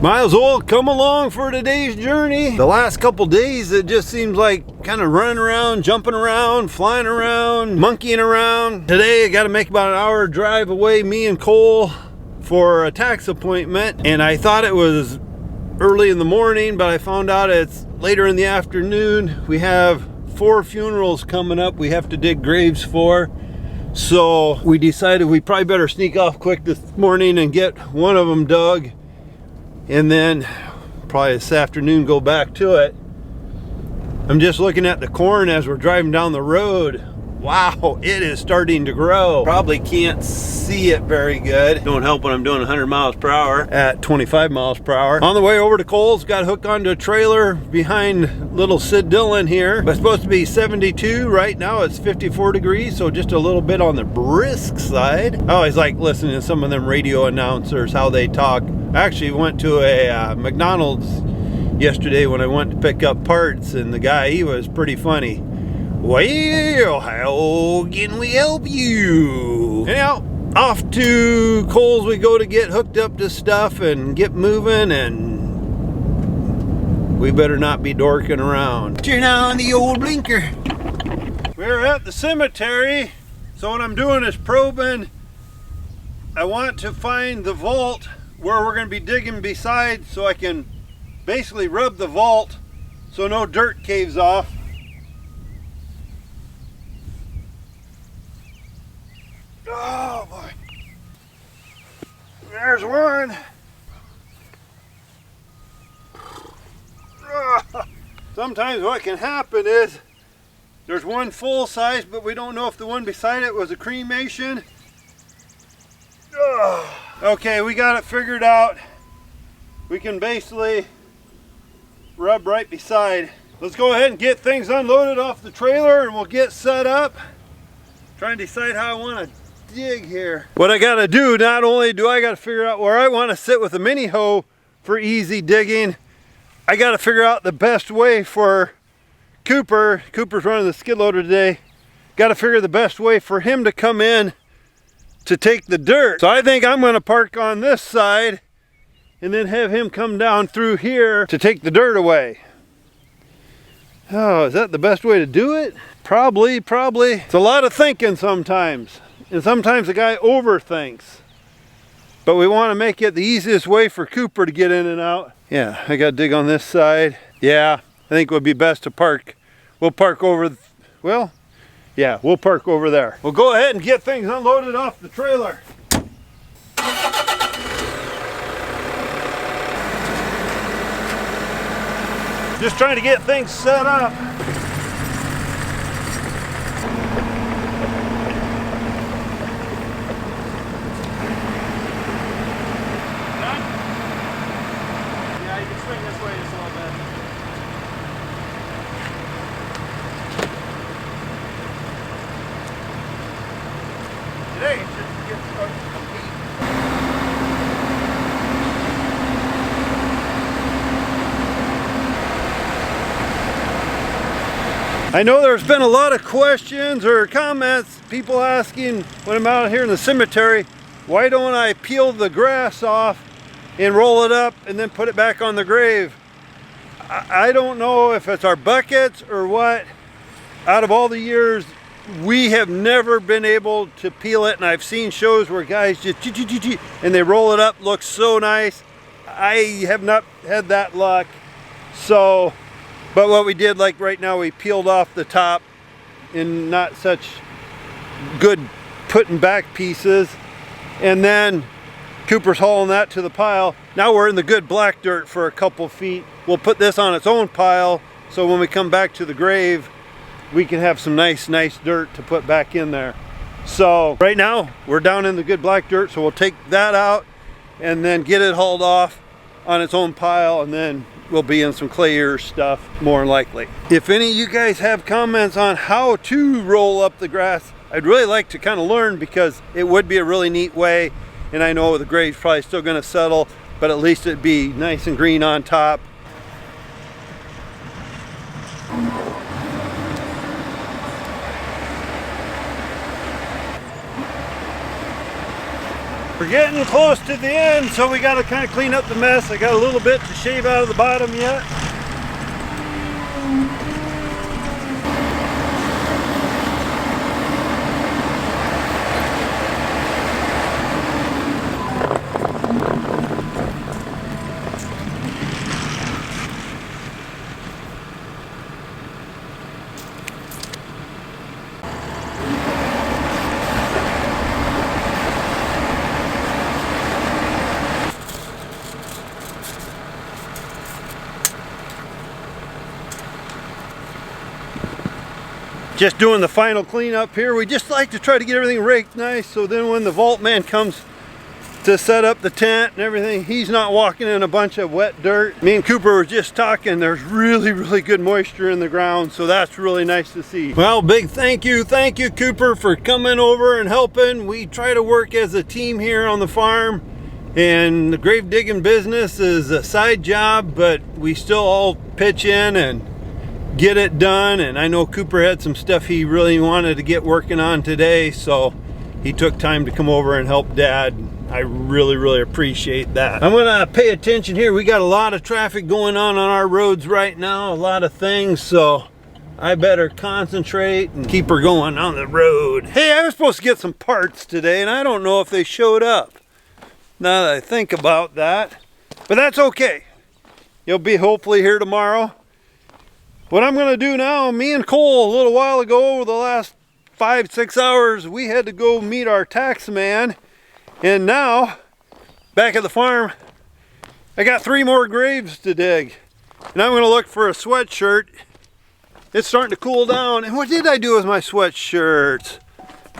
Might as well come along for today's journey. The last couple days, it just seems like kind of running around, jumping around, flying around, monkeying around. Today, I got to make about an hour drive away, me and Cole, for a tax appointment. And I thought it was early in the morning, but I found out it's later in the afternoon. We have 4 funerals coming up we have to dig graves for. So we decided we probably better sneak off quick this morning and get one of them dug. And then probably this afternoon go back to it. I'm just looking at the corn as we're driving down the road. Wow, it is starting to grow. Probably can't see it very good. Don't help when I'm doing 100 miles per hour at 25 miles per hour. On the way over to Cole's, got hooked onto a trailer behind little Sid Dillon here. It's supposed to be 72. Right now it's 54 degrees, so just a little bit on the brisk side. I always like listening to some of them radio announcers, how they talk. I actually went to a McDonald's yesterday when I went to pick up parts, and the guy, he was pretty funny. Well, how can we help you? Anyhow, off to Cole's we go to get hooked up to stuff and get moving, and we better not be dorking around. Turn on the old blinker. We're at the cemetery, so what I'm doing is probing. I want to find the vault where we're going to be digging beside, so I can basically rub the vault so no dirt caves off. Oh boy, there's one. Sometimes what can happen is there's one full size, but we don't know if the one beside it was a cremation. Okay, we got it figured out. We can basically rub right beside. Let's go ahead and get things unloaded off the trailer and we'll get set up. Trying to decide how I want to dig here. What I got to do, not only do I got to figure out where I want to sit with a mini hoe for easy digging, I got to figure out the best way for Cooper. Cooper's running the skid loader today. Got to figure the best way for him to come in to take the dirt. So I think I'm going to park on this side and then have him come down through here to take the dirt away. Oh, is that the best way to do it? Probably. It's a lot of thinking sometimes. And sometimes the guy overthinks. But we want to make it the easiest way for Cooper to get in and out. Yeah, I got to dig on this side. Yeah, I think it would be best to park. We'll park over, well, yeah, we'll park over there. We'll go ahead and get things unloaded off the trailer. Just trying to get things set up. I know there's been a lot of questions or comments, people asking when I'm out here in the cemetery, why don't I peel the grass off and roll it up and then put it back on the grave? I don't know if it's our buckets or what. Out of all the years, we have never been able to peel it, and I've seen shows where guys just and they roll it up, looks so nice. I have not had that luck. So, but what we did, like right now, we peeled off the top in not such good putting back pieces, and then Cooper's hauling that to the pile. Now we're in the good black dirt for a couple feet. We'll put this on its own pile, so when we come back to the grave, we can have some nice dirt to put back in there. So right now we're down in the good black dirt, so we'll take that out and then get it hauled off on its own pile, and then we'll be in some clay ear stuff more than likely. If any of you guys have comments on how to roll up the grass, I'd really like to kind of learn, because it would be a really neat way. And I know the grave's probably still going to settle, but at least it'd be nice and green on top. We're getting close to the end, so we got to kind of clean up the mess. I got a little bit to shave out of the bottom yet. Just doing the final cleanup here. We just like to try to get everything raked nice, so then when the vault man comes to set up the tent and everything, he's not walking in a bunch of wet dirt. Me and Cooper were just talking, there's really good moisture in the ground, so that's really nice to see. Well, big thank you Cooper for coming over and helping. We try to work as a team here on the farm, and the grave digging business is a side job, but we still all pitch in and get it done. And I know Cooper had some stuff he really wanted to get working on today, so he took time to come over and help Dad. I really appreciate that. I'm gonna pay attention here. We got a lot of traffic going on our roads right now, a lot of things, so I better concentrate and keep her going on the road. Hey, I was supposed to get some parts today, and I don't know if they showed up, now that I think about that, but that's okay. You'll be hopefully here tomorrow. What I'm gonna do now, me and Cole a little while ago, over the last 5-6 hours, we had to go meet our tax man. And now, back at the farm, I got 3 more graves to dig. And I'm gonna look for a sweatshirt. It's starting to cool down. And what did I do with my sweatshirts?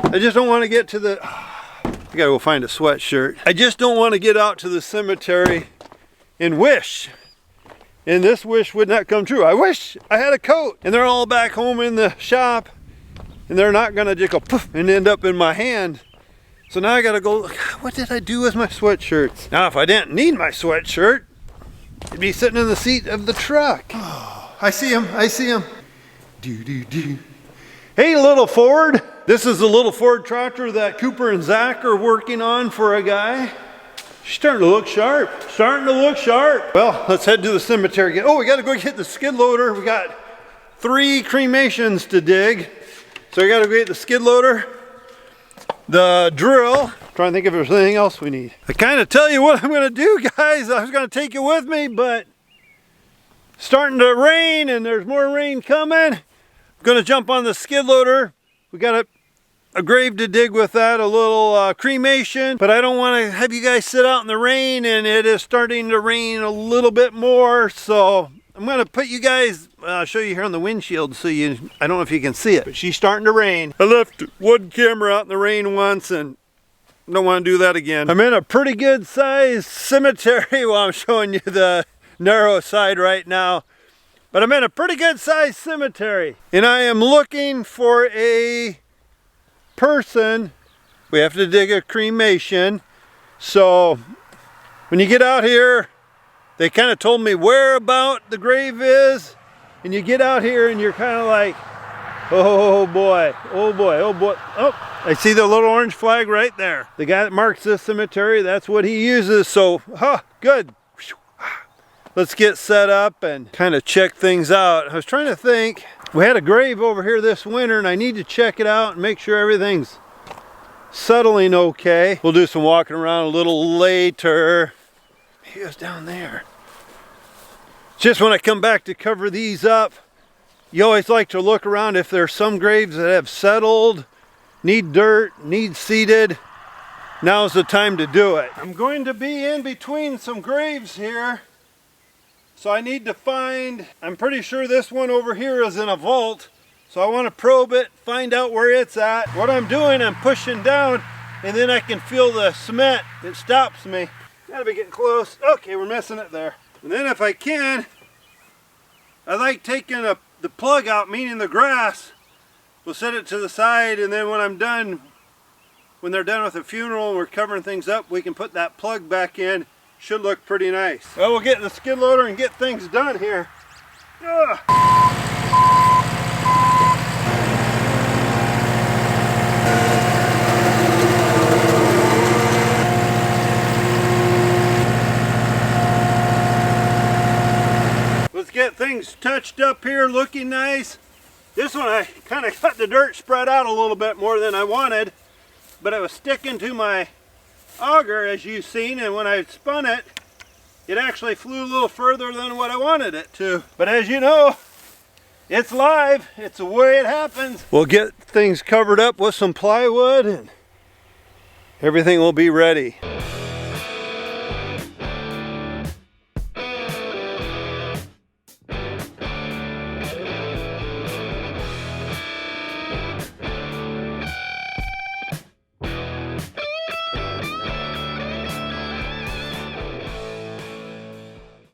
I just don't wanna get to the, I gotta go find a sweatshirt. I just don't wanna get out to the cemetery and wish. And this wish would not come true. I wish I had a coat. And they're all back home in the shop. And they're not gonna just go poof and end up in my hand. So now I gotta go, what did I do with my sweatshirts? Now if I didn't need my sweatshirt, it'd be sitting in the seat of the truck. Oh, I see him, I see him. Hey, little Ford. This is the little Ford tractor that Cooper and Zach are working on for a guy. She's starting to look sharp, Well, let's head to the cemetery again. Oh, we gotta go get the skid loader. We got 3 cremations to dig. So we gotta go get the skid loader, the drill. I'm trying to think if there's anything else we need. I kind of tell you what I'm gonna do, guys. I was gonna take you with me, but it's starting to rain and there's more rain coming. I'm gonna jump on the skid loader. We got a grave to dig with that, a little cremation, but I don't want to have you guys sit out in the rain, and it is starting to rain a little bit more, so I'm going to put you guys, I'll show you here on the windshield so I don't know if you can see it, but she's starting to rain. I left one camera out in the rain once and don't want to do that again. I'm in a pretty good sized cemetery. Well, I'm showing you the narrow side right now, but I'm in a pretty good sized cemetery, and I am looking for a person. We have to dig a cremation, so when you get out here, they kind of told me where about the grave is, and you get out here and you're kind of like, oh boy, oh boy, oh boy. Oh, I see the little orange flag right there. The guy that marks this cemetery, that's what he uses. So good, let's get set up and kind of check things out. I was trying to think, we had a grave over here this winter and I need to check it out and make sure everything's settling okay. We'll do some walking around a little later. He was down there. Just when I come back to cover these up, you always like to look around if there's some graves that have settled, need dirt, need seeded. Now's the time to do it. I'm going to be in between some graves here. So I need to find, I'm pretty sure this one over here is in a vault. So I want to probe it, find out where it's at. What I'm doing, I'm pushing down and then I can feel the cement. It stops me. Gotta be getting close. Okay, we're missing it there. And then if I can, I like taking the plug out, meaning the grass. We'll set it to the side, and then when I'm done, when they're done with the funeral and we're covering things up, we can put that plug back in. Should look pretty nice. Well, we'll get in the skid loader and get things done here. Ugh. get things touched up here, looking nice. This one I kind of got the dirt spread out a little bit more than I wanted, but it was sticking to my auger, as you've seen, and when I spun it, it actually flew a little further than what I wanted it to. But as you know, it's live. It's the way it happens. We'll get things covered up with some plywood and everything will be ready.